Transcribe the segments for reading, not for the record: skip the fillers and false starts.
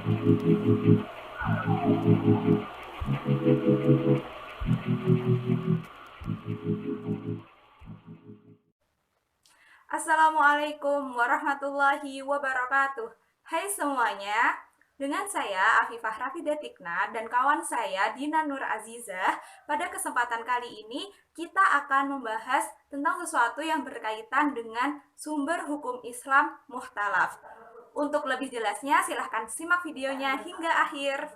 Assalamualaikum warahmatullahi wabarakatuh. Hai semuanya, dengan saya Afifah Rafida Tikna dan kawan saya Dina Nur Azizah. Pada kesempatan kali ini kita akan membahas tentang sesuatu yang berkaitan dengan sumber hukum Islam mukhtalaf. Untuk lebih jelasnya silahkan simak videonya hingga akhir.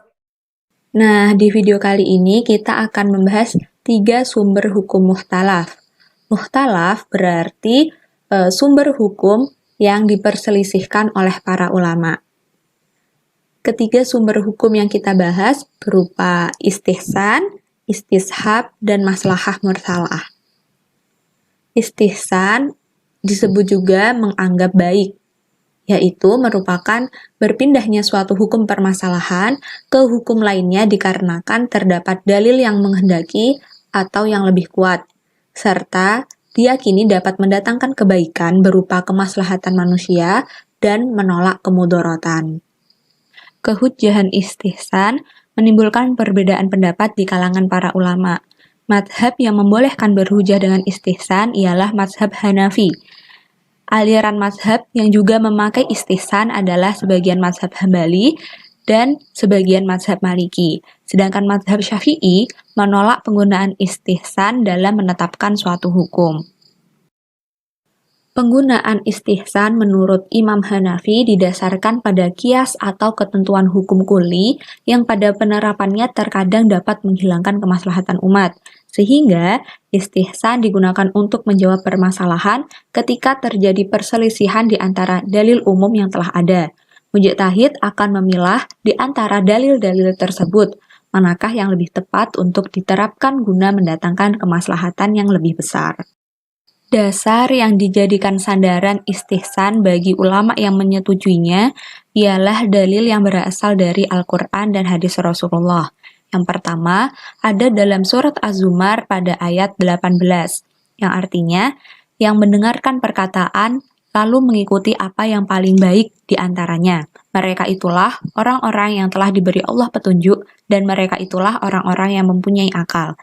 Nah, di video kali ini kita akan membahas 3 sumber hukum mukhtalaf. Mukhtalaf berarti sumber hukum yang diperselisihkan oleh para ulama. Ketiga sumber hukum yang kita bahas berupa istihsan, istishab, dan maslahah mursalah. Istihsan disebut juga menganggap baik, yaitu merupakan berpindahnya suatu hukum permasalahan ke hukum lainnya dikarenakan terdapat dalil yang menghendaki atau yang lebih kuat, serta diyakini dapat mendatangkan kebaikan berupa kemaslahatan manusia dan menolak kemudorotan. Kehujjahan istihsan menimbulkan perbedaan pendapat di kalangan para ulama. Mazhab yang membolehkan berhujjah dengan istihsan ialah mazhab Hanafi. Aliran mazhab yang juga memakai istihsan adalah sebagian mazhab Hambali dan sebagian mazhab Maliki. Sedangkan mazhab Syafi'i menolak penggunaan istihsan dalam menetapkan suatu hukum. Penggunaan istihsan menurut Imam Hanafi didasarkan pada kias atau ketentuan hukum kuli yang pada penerapannya terkadang dapat menghilangkan kemaslahatan umat, sehingga istihsan digunakan untuk menjawab permasalahan ketika terjadi perselisihan di antara dalil umum yang telah ada. Mujtahid akan memilah di antara dalil-dalil tersebut, manakah yang lebih tepat untuk diterapkan guna mendatangkan kemaslahatan yang lebih besar. Dasar yang dijadikan sandaran istihsan bagi ulama yang menyetujuinya ialah dalil yang berasal dari Al-Quran dan hadis Rasulullah. Yang pertama, ada dalam surat Az-Zumar pada ayat 18, yang artinya, yang mendengarkan perkataan lalu mengikuti apa yang paling baik di antaranya. Mereka itulah orang-orang yang telah diberi Allah petunjuk dan mereka itulah orang-orang yang mempunyai akal.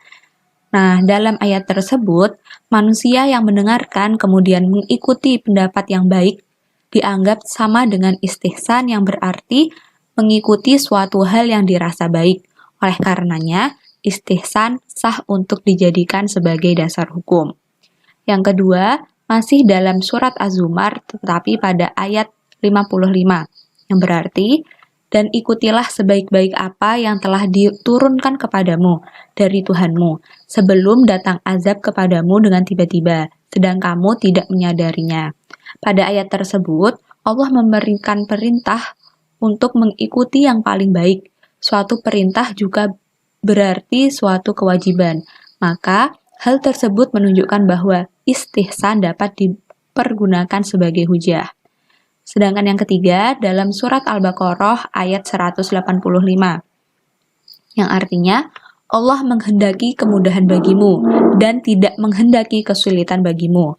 Nah, dalam ayat tersebut, manusia yang mendengarkan kemudian mengikuti pendapat yang baik dianggap sama dengan istihsan yang berarti mengikuti suatu hal yang dirasa baik. Oleh karenanya, istihsan sah untuk dijadikan sebagai dasar hukum. Yang kedua, masih dalam surat Az-Zumar tetapi pada ayat 55, yang berarti, dan ikutilah sebaik-baik apa yang telah diturunkan kepadamu dari Tuhanmu, sebelum datang azab kepadamu dengan tiba-tiba, sedang kamu tidak menyadarinya. Pada ayat tersebut, Allah memberikan perintah untuk mengikuti yang paling baik. Suatu perintah juga berarti suatu kewajiban. Maka, hal tersebut menunjukkan bahwa istihsan dapat dipergunakan sebagai hujah. Sedangkan yang ketiga, dalam surat Al-Baqarah ayat 185, yang artinya, Allah menghendaki kemudahan bagimu dan tidak menghendaki kesulitan bagimu.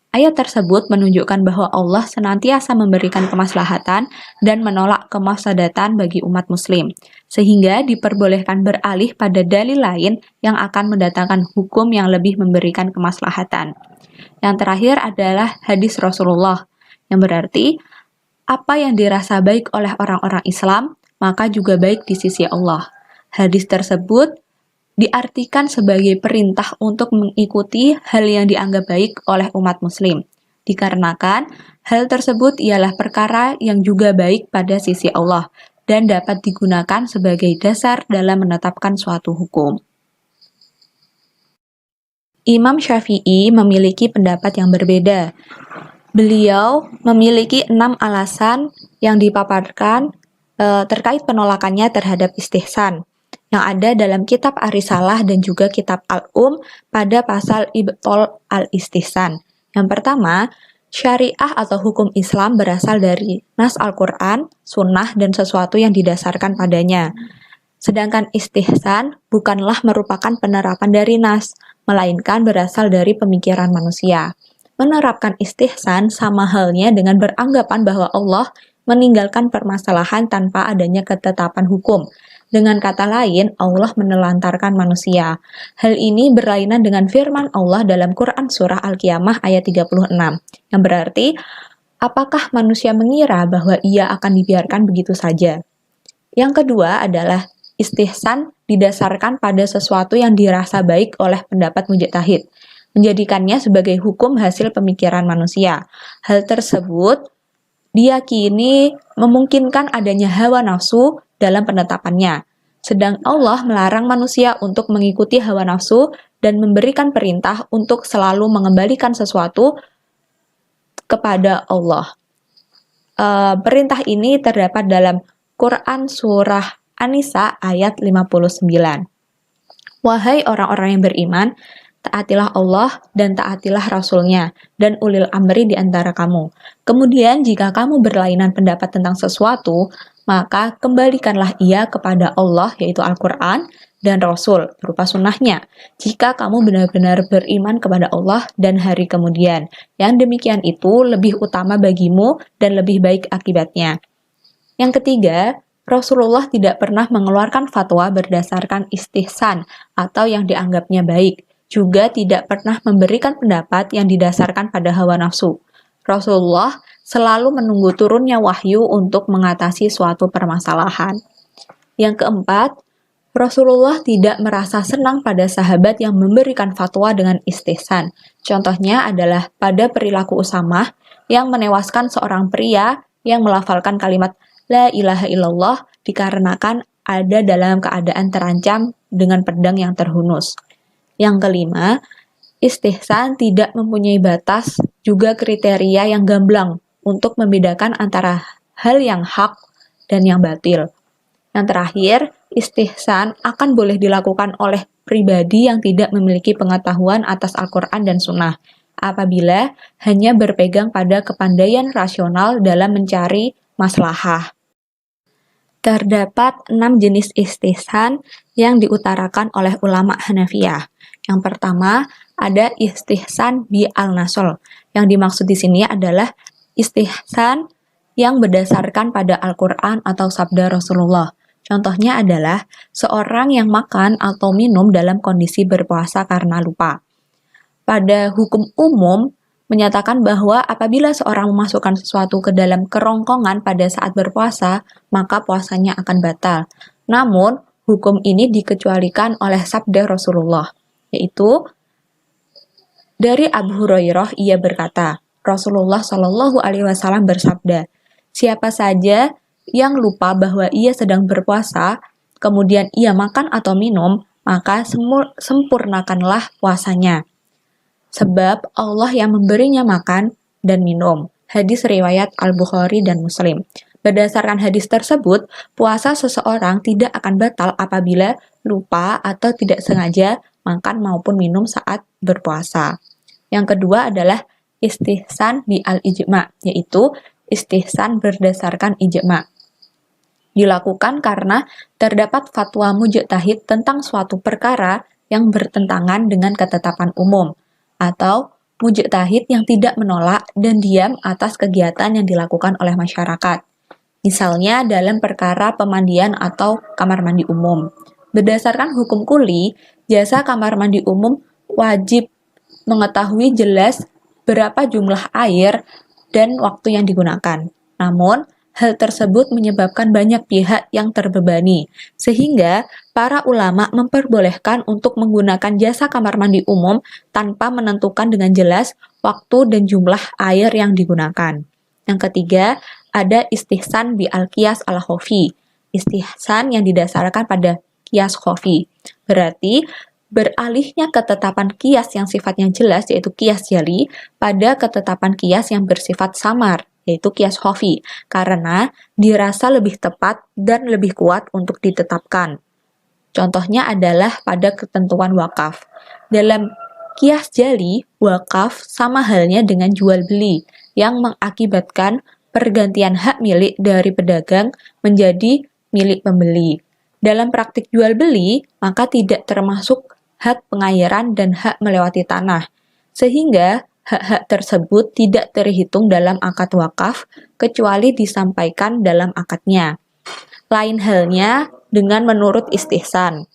Ayat tersebut menunjukkan bahwa Allah senantiasa memberikan kemaslahatan dan menolak kemafsadatan bagi umat muslim, sehingga diperbolehkan beralih pada dalil lain yang akan mendatangkan hukum yang lebih memberikan kemaslahatan. Yang terakhir adalah hadis Rasulullah, yang berarti apa yang dirasa baik oleh orang-orang Islam, maka juga baik di sisi Allah. Hadis tersebut diartikan sebagai perintah untuk mengikuti hal yang dianggap baik oleh umat muslim, dikarenakan hal tersebut ialah perkara yang juga baik pada sisi Allah dan dapat digunakan sebagai dasar dalam menetapkan suatu hukum. Imam Syafi'i memiliki pendapat yang berbeda. Beliau memiliki 6 alasan yang dipaparkan terkait penolakannya terhadap istihsan, yang ada dalam kitab Ar-Risalah dan juga kitab Al-Um pada pasal Ibtol al-Istihsan. Yang pertama, syariah atau hukum Islam berasal dari nas Al-Quran, sunnah, dan sesuatu yang didasarkan padanya. Sedangkan istihsan bukanlah merupakan penerapan dari nas, melainkan berasal dari pemikiran manusia. Menerapkan istihsan sama halnya dengan beranggapan bahwa Allah meninggalkan permasalahan tanpa adanya ketetapan hukum. Dengan kata lain, Allah menelantarkan manusia. Hal ini berlainan dengan firman Allah dalam Quran Surah Al-Qiyamah ayat 36, yang berarti, apakah manusia mengira bahwa ia akan dibiarkan begitu saja? Yang kedua adalah istihsan didasarkan pada sesuatu yang dirasa baik oleh pendapat mujtahid, menjadikannya sebagai hukum hasil pemikiran manusia. Hal tersebut diyakini memungkinkan adanya hawa nafsu dalam penetapannya. Sedang Allah melarang manusia untuk mengikuti hawa nafsu dan memberikan perintah untuk selalu mengembalikan sesuatu kepada Allah. Perintah ini terdapat dalam Quran Surah An-Nisa ayat 59. Wahai orang-orang yang beriman, taatilah Allah dan taatilah Rasul-Nya dan ulil amri di antara kamu. Kemudian jika kamu berlainan pendapat tentang sesuatu, maka kembalikanlah ia kepada Allah, yaitu Al-Quran, dan Rasul, berupa sunnahnya. Jika kamu benar-benar beriman kepada Allah dan hari kemudian, yang demikian itu lebih utama bagimu dan lebih baik akibatnya. Yang ketiga, Rasulullah tidak pernah mengeluarkan fatwa berdasarkan istihsan atau yang dianggapnya baik, juga tidak pernah memberikan pendapat yang didasarkan pada hawa nafsu. Rasulullah selalu menunggu turunnya wahyu untuk mengatasi suatu permasalahan. Yang keempat, Rasulullah tidak merasa senang pada sahabat yang memberikan fatwa dengan istihsan. Contohnya adalah pada perilaku Usamah yang menewaskan seorang pria yang melafalkan kalimat La ilaha illallah dikarenakan ada dalam keadaan terancam dengan pedang yang terhunus. Yang kelima, istihsan tidak mempunyai batas, juga kriteria yang gamblang untuk membedakan antara hal yang hak dan yang batil. Yang terakhir, istihsan akan boleh dilakukan oleh pribadi yang tidak memiliki pengetahuan atas Al-Quran dan Sunnah, apabila hanya berpegang pada kepandaian rasional dalam mencari maslahah. Terdapat 6 jenis istihsan yang diutarakan oleh ulama Hanafiyah. Yang pertama, ada istihsan bi al-nasl. Yang dimaksud di sini adalah istihsan yang berdasarkan pada Al-Quran atau sabda Rasulullah. Contohnya adalah seorang yang makan atau minum dalam kondisi berpuasa karena lupa. Pada hukum umum, menyatakan bahwa apabila seorang memasukkan sesuatu ke dalam kerongkongan pada saat berpuasa, maka puasanya akan batal. Namun, hukum ini dikecualikan oleh sabda Rasulullah, yaitu dari Abu Hurairah, ia berkata, Rasulullah Shallallahu Alaihi Wasallam bersabda, siapa saja yang lupa bahwa ia sedang berpuasa, kemudian ia makan atau minum, maka sempurnakanlah puasanya. Sebab Allah yang memberinya makan dan minum. Hadis riwayat Al-Bukhari dan Muslim. Berdasarkan hadis tersebut, puasa seseorang tidak akan batal apabila lupa atau tidak sengaja makan maupun minum saat berpuasa. Yang kedua adalah istihsan bi al-ijma, yaitu istihsan berdasarkan ijma. Dilakukan karena terdapat fatwa mujtahid tentang suatu perkara yang bertentangan dengan ketetapan umum, atau mujtahid yang tidak menolak dan diam atas kegiatan yang dilakukan oleh masyarakat. Misalnya dalam perkara pemandian atau kamar mandi umum. Berdasarkan hukum kuli, jasa kamar mandi umum wajib mengetahui jelas berapa jumlah air dan waktu yang digunakan. Namun, hal tersebut menyebabkan banyak pihak yang terbebani, sehingga para ulama memperbolehkan untuk menggunakan jasa kamar mandi umum tanpa menentukan dengan jelas waktu dan jumlah air yang digunakan. Yang ketiga, ada istihsan bi al-qiyas al-khofi, istihsan yang didasarkan pada qiyas khofi. Berarti, beralihnya ketetapan qiyas yang sifatnya jelas, yaitu qiyas jali, pada ketetapan qiyas yang bersifat samar, yaitu qiyas khofi, karena dirasa lebih tepat dan lebih kuat untuk ditetapkan. Contohnya adalah pada ketentuan wakaf. Dalam qiyas jali, wakaf sama halnya dengan jual beli, yang mengakibatkan pergantian hak milik dari pedagang menjadi milik pembeli. Dalam praktik jual beli, maka tidak termasuk hak pengairan dan hak melewati tanah, sehingga Hak-hak tersebut tidak terhitung dalam akad wakaf kecuali disampaikan dalam akadnya. Lain halnya dengan menurut istihsan.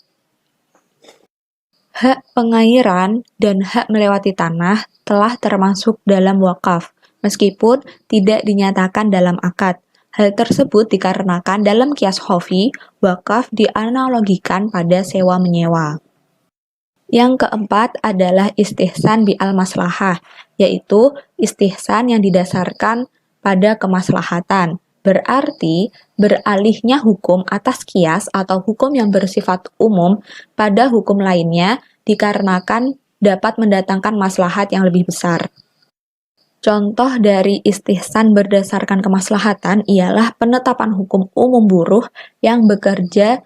Hak pengairan dan hak melewati tanah telah termasuk dalam wakaf, meskipun tidak dinyatakan dalam akad. Hal tersebut dikarenakan dalam kias khofi, wakaf dianalogikan pada sewa-menyewa. Yang keempat adalah istihsan bi al-maslahah, yaitu istihsan yang didasarkan pada kemaslahatan. Berarti, beralihnya hukum atas kias atau hukum yang bersifat umum pada hukum lainnya dikarenakan dapat mendatangkan maslahat yang lebih besar. Contoh dari istihsan berdasarkan kemaslahatan ialah penetapan hukum umum buruh yang bekerja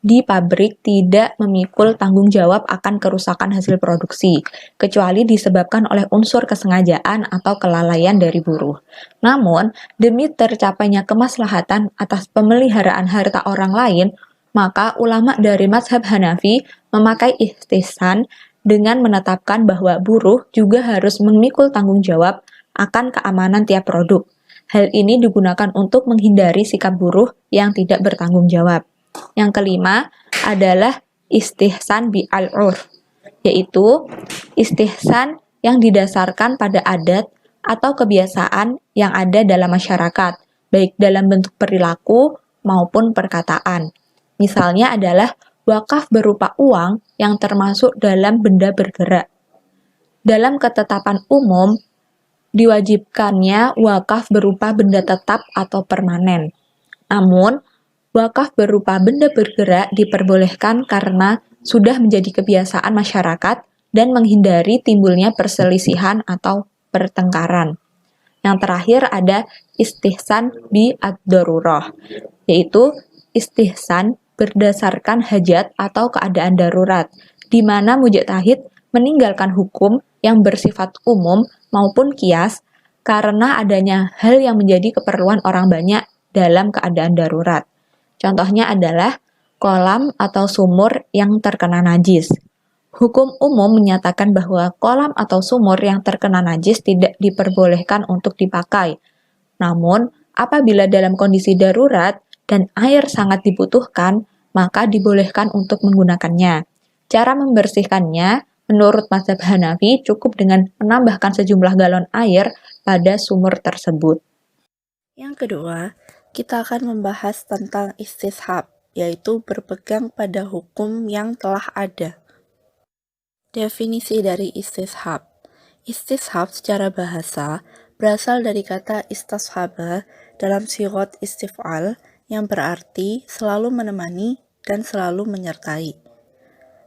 di pabrik tidak memikul tanggung jawab akan kerusakan hasil produksi, kecuali disebabkan oleh unsur kesengajaan atau kelalaian dari buruh. Namun, demi tercapainya kemaslahatan atas pemeliharaan harta orang lain, maka ulama dari mazhab Hanafi memakai istihsan dengan menetapkan bahwa buruh juga harus memikul tanggung jawab akan keamanan tiap produk. Hal ini digunakan untuk menghindari sikap buruh yang tidak bertanggung jawab. Yang kelima adalah istihsan bi al-urf, yaitu istihsan yang didasarkan pada adat atau kebiasaan yang ada dalam masyarakat, baik dalam bentuk perilaku maupun perkataan. Misalnya adalah wakaf berupa uang yang termasuk dalam benda bergerak. Dalam ketetapan umum, diwajibkannya wakaf berupa benda tetap atau permanen. Namun, wakaf berupa benda bergerak diperbolehkan karena sudah menjadi kebiasaan masyarakat dan menghindari timbulnya perselisihan atau pertengkaran. Yang terakhir ada istihsan bi ad-darurah, yaitu istihsan berdasarkan hajat atau keadaan darurat, di mana mujtahid meninggalkan hukum yang bersifat umum maupun kias karena adanya hal yang menjadi keperluan orang banyak dalam keadaan darurat. Contohnya adalah kolam atau sumur yang terkena najis. Hukum umum menyatakan bahwa kolam atau sumur yang terkena najis tidak diperbolehkan untuk dipakai. Namun, apabila dalam kondisi darurat dan air sangat dibutuhkan, maka dibolehkan untuk menggunakannya. Cara membersihkannya, menurut mazhab Hanafi, cukup dengan menambahkan sejumlah galon air pada sumur tersebut. Yang kedua, kita akan membahas tentang istishab, yaitu berpegang pada hukum yang telah ada. Definisi dari istishab. Istishab secara bahasa berasal dari kata istashaba dalam sigot istif'al yang berarti selalu menemani dan selalu menyertai.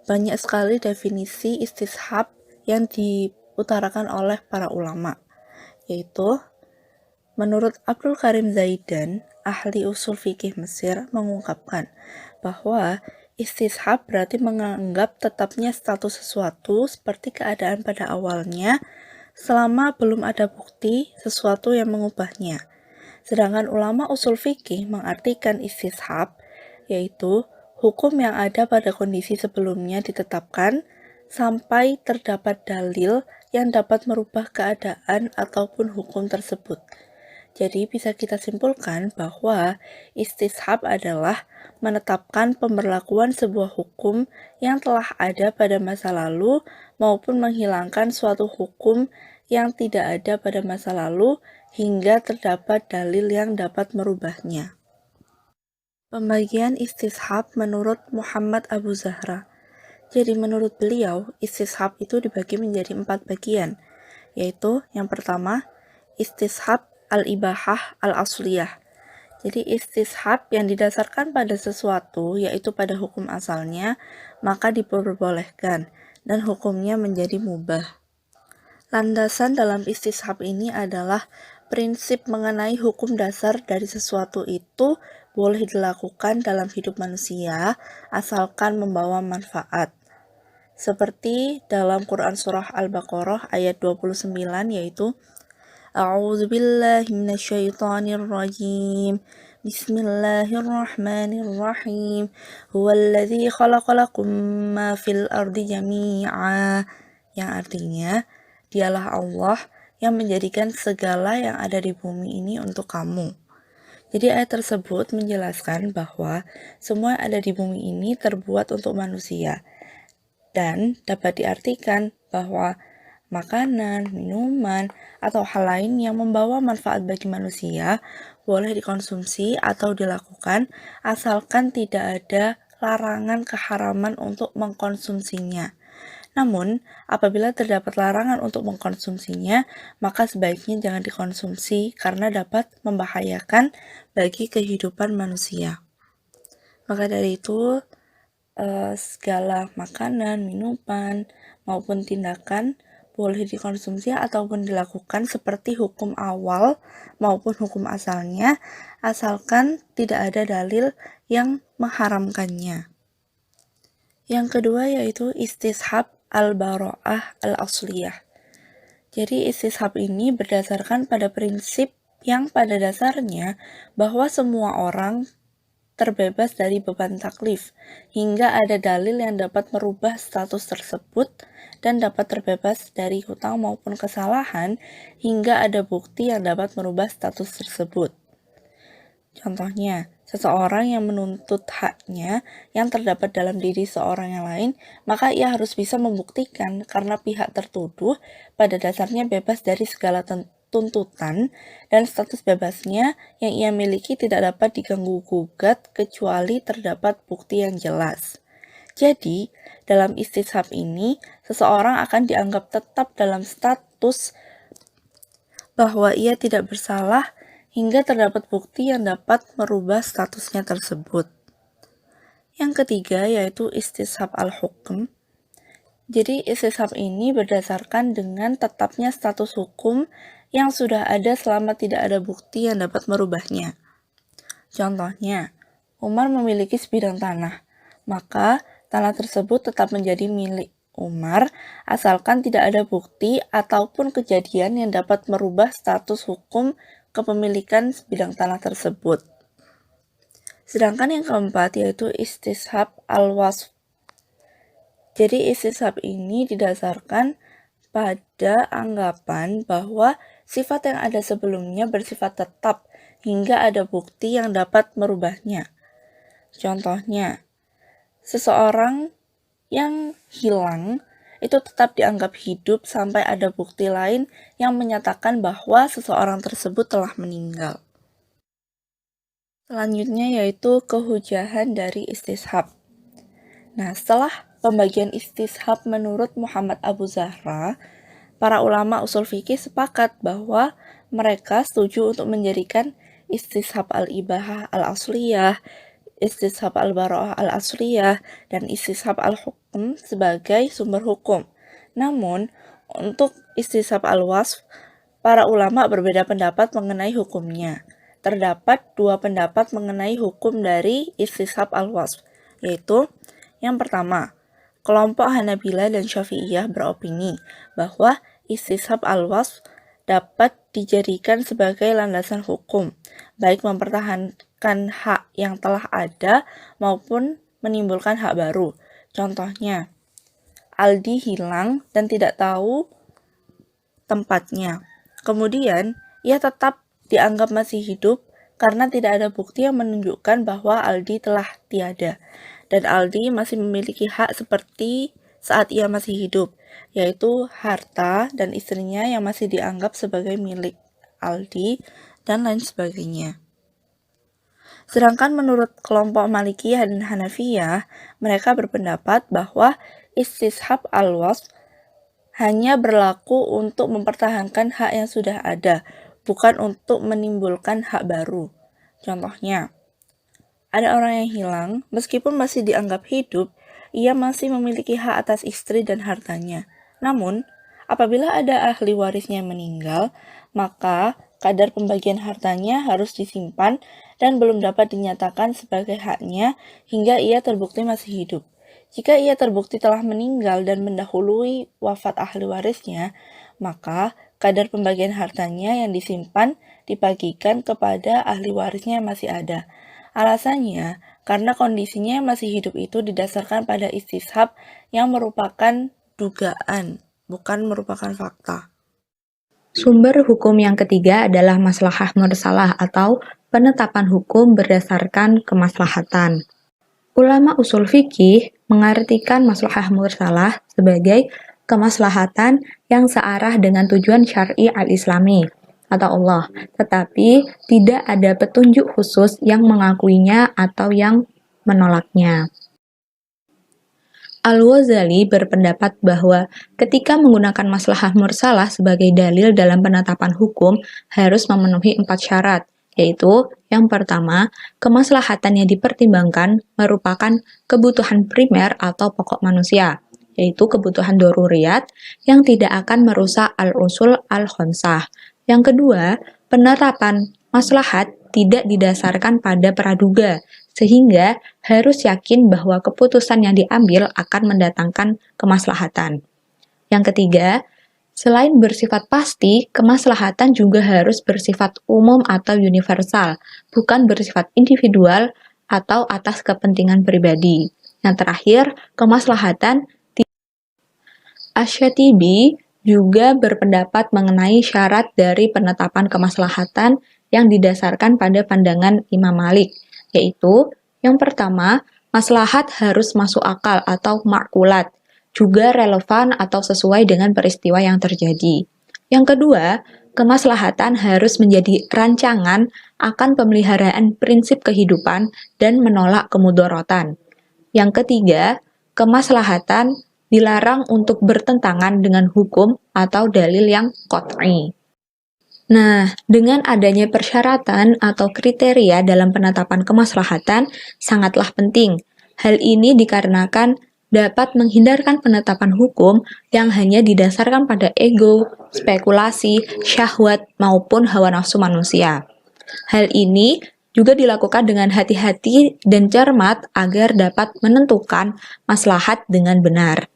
Banyak sekali definisi istishab yang diutarakan oleh para ulama, yaitu menurut Abdul Karim Zaidan, ahli usul fikih Mesir, mengungkapkan bahwa istishab berarti menganggap tetapnya status sesuatu seperti keadaan pada awalnya selama belum ada bukti sesuatu yang mengubahnya. Sedangkan ulama usul fikih mengartikan istishab, yaitu hukum yang ada pada kondisi sebelumnya ditetapkan sampai terdapat dalil yang dapat merubah keadaan ataupun hukum tersebut. Jadi bisa kita simpulkan bahwa istishab adalah menetapkan pemberlakuan sebuah hukum yang telah ada pada masa lalu maupun menghilangkan suatu hukum yang tidak ada pada masa lalu hingga terdapat dalil yang dapat merubahnya. Pembagian istishab menurut Muhammad Abu Zahra. Jadi menurut beliau, istishab itu dibagi menjadi 4 bagian, yaitu yang pertama, istishab al-ibahah al-asliyah. Jadi istishab yang didasarkan pada sesuatu, yaitu pada hukum asalnya, maka diperbolehkan, dan hukumnya menjadi mubah. Landasan dalam istishab ini adalah prinsip mengenai hukum dasar dari sesuatu itu boleh dilakukan dalam hidup manusia, asalkan membawa manfaat. Seperti dalam Quran Surah Al-Baqarah ayat 29, yaitu A'udzu billahi minasyaitonir rajim. Bismillahirrahmanirrahim. Huwallazi khalaqalakum ma fil ardi jami'a. Yang artinya, Dialah Allah yang menjadikan segala yang ada di bumi ini untuk kamu. Jadi ayat tersebut menjelaskan bahwa semua yang ada di bumi ini terbuat untuk manusia dan dapat diartikan bahwa makanan, minuman, atau hal lain yang membawa manfaat bagi manusia boleh dikonsumsi atau dilakukan asalkan tidak ada larangan keharaman untuk mengkonsumsinya. Namun, apabila terdapat larangan untuk mengkonsumsinya, maka sebaiknya jangan dikonsumsi karena dapat membahayakan bagi kehidupan manusia. Maka dari itu, segala makanan, minuman, maupun tindakan boleh dikonsumsi ataupun dilakukan seperti hukum awal maupun hukum asalnya, asalkan tidak ada dalil yang mengharamkannya. Yang kedua yaitu istishab al-bara'ah al-asliyah. Jadi istishab ini berdasarkan pada prinsip yang pada dasarnya bahwa semua orang terbebas dari beban taklif, hingga ada dalil yang dapat merubah status tersebut dan dapat terbebas dari hutang maupun kesalahan, hingga ada bukti yang dapat merubah status tersebut. Contohnya, seseorang yang menuntut haknya yang terdapat dalam diri seorang yang lain, maka ia harus bisa membuktikan karena pihak tertuduh pada dasarnya bebas dari segala tuntutan dan status bebasnya yang ia miliki tidak dapat diganggu-gugat kecuali terdapat bukti yang jelas. Jadi, dalam istishab ini, seseorang akan dianggap tetap dalam status bahwa ia tidak bersalah hingga terdapat bukti yang dapat merubah statusnya tersebut. Yang ketiga yaitu istishab al-hukm. Jadi istishab ini berdasarkan dengan tetapnya status hukum yang sudah ada selama tidak ada bukti yang dapat merubahnya. Contohnya, Umar memiliki sebidang tanah, maka tanah tersebut tetap menjadi milik Umar asalkan tidak ada bukti ataupun kejadian yang dapat merubah status hukum kepemilikan sebidang tanah tersebut. Sedangkan yang keempat yaitu istishab al-wasf. Jadi istishab ini didasarkan pada anggapan bahwa sifat yang ada sebelumnya bersifat tetap hingga ada bukti yang dapat merubahnya. Contohnya, seseorang yang hilang itu tetap dianggap hidup sampai ada bukti lain yang menyatakan bahwa seseorang tersebut telah meninggal. Selanjutnya yaitu kehujahan dari istishab. Nah, setelah pembagian istishab menurut Muhammad Abu Zahra, para ulama usul fikih sepakat bahwa mereka setuju untuk menjadikan istishab al-ibahah al-asliyah, istishab al-bara'ah al-asliyah, dan istishab al-hukm sebagai sumber hukum. Namun, untuk istishab al-wasf, para ulama berbeda pendapat mengenai hukumnya. Terdapat dua pendapat mengenai hukum dari istishab al-wasf, yaitu yang pertama, kelompok Hanabilah dan Syafi'iyah beropini bahwa istishab al-wasf dapat dijadikan sebagai landasan hukum, baik mempertahankan hak yang telah ada maupun menimbulkan hak baru. Contohnya, Aldi hilang dan tidak tahu tempatnya. Kemudian, ia tetap dianggap masih hidup karena tidak ada bukti yang menunjukkan bahwa Aldi telah tiada. Dan Aldi masih memiliki hak seperti saat ia masih hidup, yaitu harta dan istrinya yang masih dianggap sebagai milik Aldi, dan lain sebagainya. Sedangkan menurut kelompok Malikiyah dan Hanafiyah, mereka berpendapat bahwa istishab al-wasf hanya berlaku untuk mempertahankan hak yang sudah ada, bukan untuk menimbulkan hak baru. Contohnya, ada orang yang hilang, meskipun masih dianggap hidup, ia masih memiliki hak atas istri dan hartanya. Namun, apabila ada ahli warisnya yang meninggal, maka kadar pembagian hartanya harus disimpan dan belum dapat dinyatakan sebagai haknya hingga ia terbukti masih hidup. Jika ia terbukti telah meninggal dan mendahului wafat ahli warisnya, maka kadar pembagian hartanya yang disimpan dibagikan kepada ahli warisnya yang masih ada. Alasannya, karena kondisinya yang masih hidup itu didasarkan pada istishab yang merupakan dugaan. bukan merupakan fakta. Sumber hukum yang ketiga adalah maslahah mursalah atau penetapan hukum berdasarkan kemaslahatan. Ulama usul fikih mengartikan maslahah mursalah sebagai kemaslahatan yang searah dengan tujuan syar'i al-islami atau Allah, tetapi tidak ada petunjuk khusus yang mengakuinya atau yang menolaknya. Al-Ghazali berpendapat bahwa ketika menggunakan maslahah mursalah sebagai dalil dalam penetapan hukum harus memenuhi 4 syarat, yaitu yang pertama, kemaslahatan yang dipertimbangkan merupakan kebutuhan primer atau pokok manusia, yaitu kebutuhan doruriyat yang tidak akan merusak al-usul al-khonsah. Yang kedua, penerapan maslahat tidak didasarkan pada praduga, sehingga harus yakin bahwa keputusan yang diambil akan mendatangkan kemaslahatan. Yang ketiga, selain bersifat pasti, kemaslahatan juga harus bersifat umum atau universal, bukan bersifat individual atau atas kepentingan pribadi. Yang terakhir, kemaslahatan. Asy-Syatibi juga berpendapat mengenai syarat dari penetapan kemaslahatan yang didasarkan pada pandangan Imam Malik, yaitu yang pertama, maslahat harus masuk akal atau makulat, juga relevan atau sesuai dengan peristiwa yang terjadi. Yang kedua, kemaslahatan harus menjadi rancangan akan pemeliharaan prinsip kehidupan dan menolak kemudorotan. Yang ketiga, kemaslahatan dilarang untuk bertentangan dengan hukum atau dalil yang qat'i. Nah, dengan adanya persyaratan atau kriteria dalam penetapan kemaslahatan sangatlah penting. Hal ini dikarenakan dapat menghindarkan penetapan hukum yang hanya didasarkan pada ego, spekulasi, syahwat, maupun hawa nafsu manusia. Hal ini juga dilakukan dengan hati-hati dan cermat agar dapat menentukan maslahat dengan benar.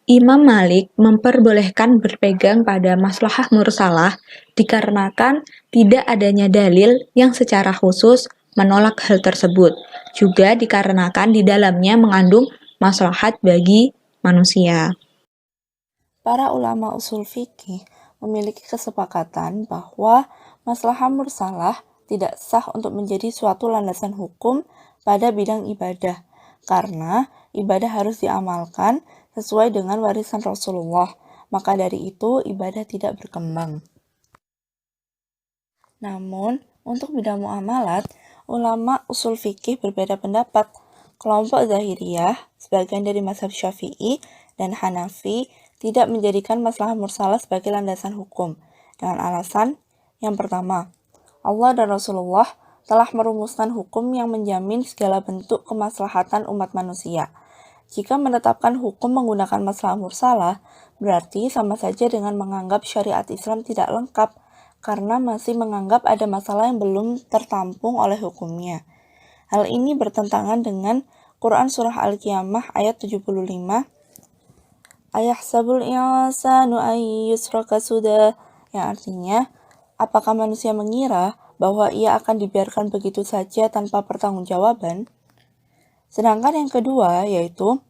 Imam Malik memperbolehkan berpegang pada maslahah mursalah dikarenakan tidak adanya dalil yang secara khusus menolak hal tersebut, juga dikarenakan di dalamnya mengandung maslahat bagi manusia. Para ulama usul fikih memiliki kesepakatan bahwa maslahah mursalah tidak sah untuk menjadi suatu landasan hukum pada bidang ibadah, karena ibadah harus diamalkan sesuai dengan warisan Rasulullah, maka dari itu ibadah tidak berkembang. Namun, untuk bidang muamalat, ulama usul fikih berbeda pendapat. Kelompok Zahiriyah, sebagian dari mazhab Syafi'i dan Hanafi, tidak menjadikan maslahah mursalah sebagai landasan hukum, dengan alasan yang pertama, Allah dan Rasulullah telah merumuskan hukum yang menjamin segala bentuk kemaslahatan umat manusia. Jika menetapkan hukum menggunakan maslahah mursalah, berarti sama saja dengan menganggap syariat Islam tidak lengkap, karena masih menganggap ada masalah yang belum tertampung oleh hukumnya. Hal ini bertentangan dengan Quran Surah Al-Qiyamah ayat 75, Ayahsabul insanu an yusraka sudah, yang artinya, apakah manusia mengira bahwa ia akan dibiarkan begitu saja tanpa pertanggungjawaban? Sedangkan yang kedua, yaitu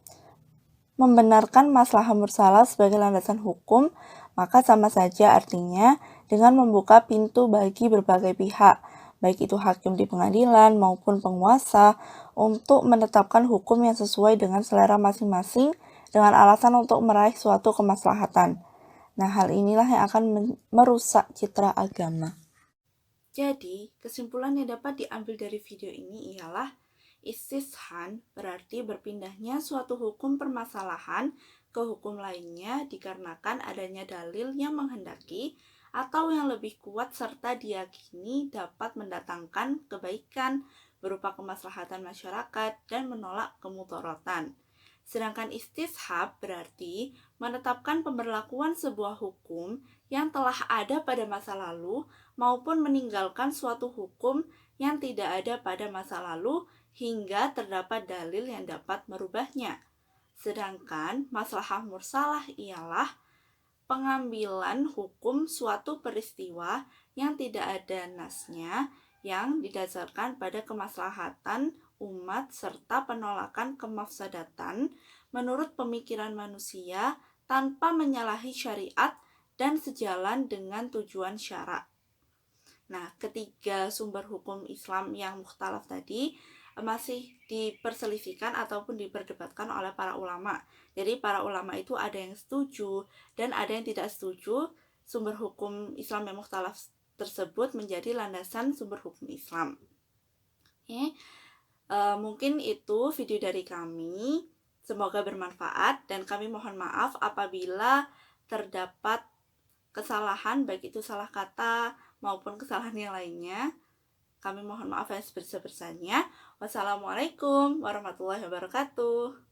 membenarkan maslahah mursalah sebagai landasan hukum, maka sama saja artinya dengan membuka pintu bagi berbagai pihak, baik itu hakim di pengadilan maupun penguasa, untuk menetapkan hukum yang sesuai dengan selera masing-masing dengan alasan untuk meraih suatu kemaslahatan. Nah, hal inilah yang akan merusak citra agama. Jadi, kesimpulan yang dapat diambil dari video ini ialah istishan berarti berpindahnya suatu hukum permasalahan ke hukum lainnya dikarenakan adanya dalil yang menghendaki atau yang lebih kuat serta diyakini dapat mendatangkan kebaikan berupa kemaslahatan masyarakat dan menolak kemudorotan. Sedangkan istishab berarti menetapkan pemberlakuan sebuah hukum yang telah ada pada masa lalu maupun meninggalkan suatu hukum yang tidak ada pada masa lalu hingga terdapat dalil yang dapat merubahnya. Sedangkan maslahah mursalah ialah pengambilan hukum suatu peristiwa yang tidak ada nasnya yang didasarkan pada kemaslahatan umat serta penolakan kemafsadatan menurut pemikiran manusia tanpa menyalahi syariat dan sejalan dengan tujuan syara. Nah, ketiga sumber hukum Islam yang mukhtalaf tadi masih diperselisihkan ataupun diperdebatkan oleh para ulama. Jadi para ulama itu ada yang setuju dan ada yang tidak setuju sumber hukum Islam yang mukhtalaf tersebut menjadi landasan sumber hukum Islam. Mungkin itu video dari kami. Semoga bermanfaat dan kami mohon maaf apabila terdapat kesalahan, baik itu salah kata maupun kesalahan yang lainnya. Kami mohon maaf yang sebesar-besarnya. Wassalamualaikum warahmatullahi wabarakatuh.